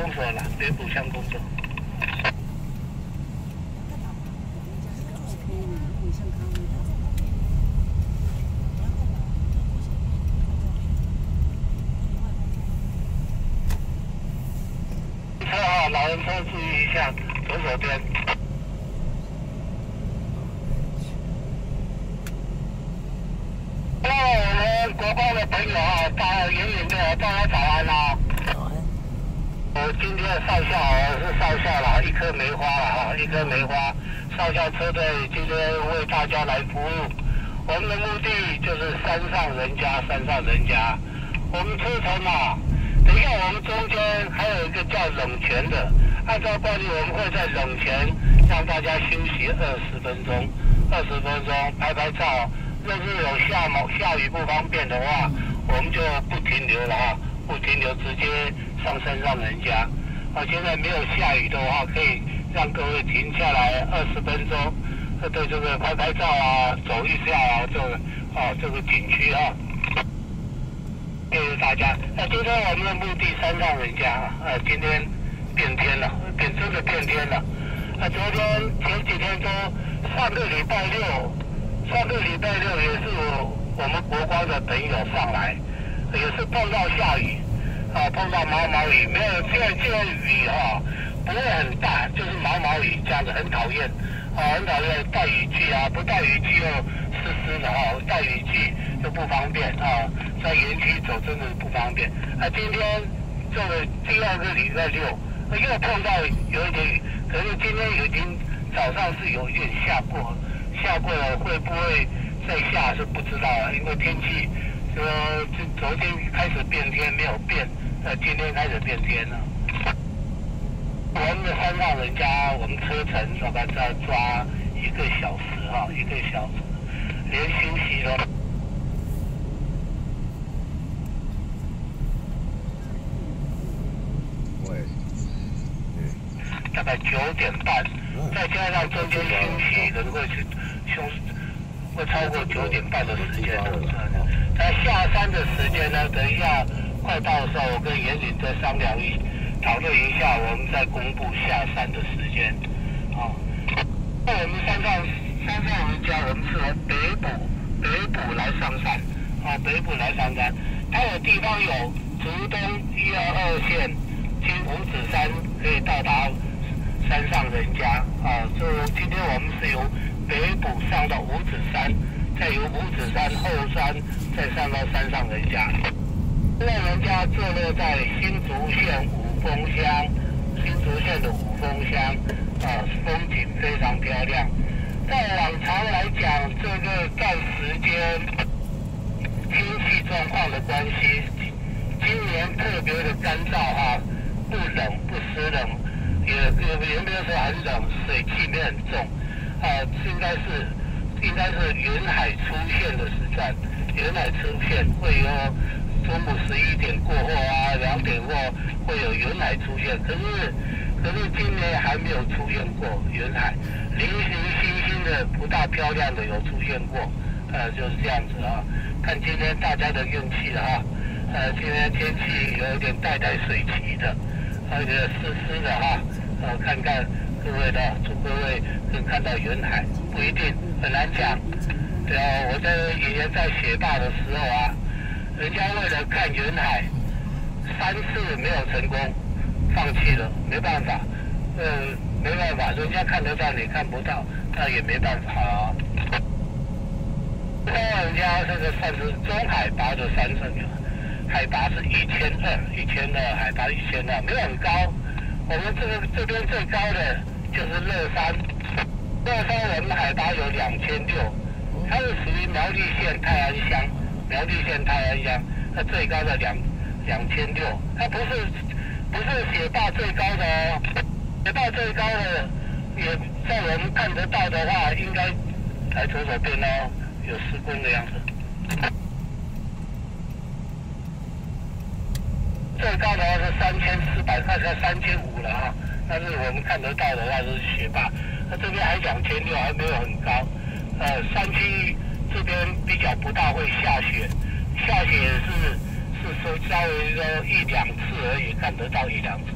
公所了，北埔乡公所。车啊，老人车注意一下，左手边。国光的朋友啊，大远远的，大家早安啦！早安。我今天的少校是少校啦，一颗梅花啦，一颗梅花。少校车队今天为大家来服务。我们的目的就是山上人家，山上人家。我们车程啊，等一下我们中间还有一个叫冷泉的，按照惯例我们会在冷泉让大家休息20分钟，20分钟拍拍照。若是有下雨不方便的话，我们就不停留了哈，不停留直接上山上人家。现在没有下雨的话，可以让各位停下来20分钟，对这个拍拍照啊，走一下啊，这个景区啊。谢谢大家。今天我们的目的山上人家今天变天了，真的变天了。昨天前几天都上个礼拜六也是我们国光的朋友上来，也是碰到下雨，碰到毛毛雨，没有这雨不会很大，就是毛毛雨这样子，很讨厌，很讨厌带雨具啊，不带雨具又湿的带雨具就不方便在园区走真的不方便。今天这个第2个礼拜六又碰到有一点雨，可是今天已经早上是有一点下过了，会不会再下是不知道了，因为天气昨天开始变天没有变，今天开始变天了。我们的山上人家，我们车程大概要抓1个小时1个小时，连休息都。大概9点半，再加上中间休息，可能会超过9点半的时间了。那下山的时间呢？等一下快到的时候，我跟严领再讨论一下，我们再公布下山的时间。那我们山上人家，我们是从北埔来上山，北埔来上山，它有地方有竹东122线经五指山可以到达山上人家今天我们是由北埔上到五指山，再由五指山后山再上到山上人家。山上人家坐落在新竹县五峰乡，新竹县的五峰乡风景非常漂亮。在往常来讲，这个段时间天气状况的关系，今年特别的干燥不冷不湿冷，也没有说很冷，水汽没很重应该是云海出现的时段，云海出现会有中午11点过后2点后会有云海出现，可是今年还没有出现过云海，零零星星的不大漂亮的有出现过，就是这样子看今天大家的运气了今天天气有一点带水汽的，有点湿的看看各位的，祝各位能看到云海，不一定，很难讲。我以前在学霸的时候人家为了看云海3次没有成功，放弃了，没办法，人家看得到你看不到，那也没办法人家这个算是中海拔的山城，海拔是1200，海拔1200，没有很高。我们这边最高的就是乐山我们海拔有2600，它是属于苗栗县泰安乡，它最高的2600，它不是雪霸最高的雪霸最高的也在我们看得到的话，应该在左手边有施工的样子。最高的话是3400，快到3500了但是我们看得到的话是雪霸，这边还2600，还没有很高。山区这边比较不大会下雪，是说稍微1-2次而已，看得到1-2次。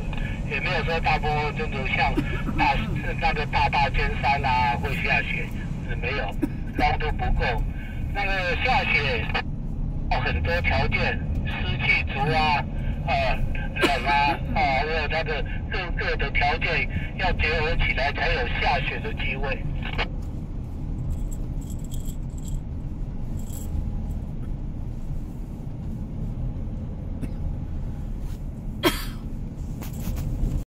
也没有说大部分真的像大尖山啊会下雪，是没有，高度不够。那个下雪要很多条件，湿气足啊，冷啊，还有那个各个的条件要结合起来才有下雪的机会。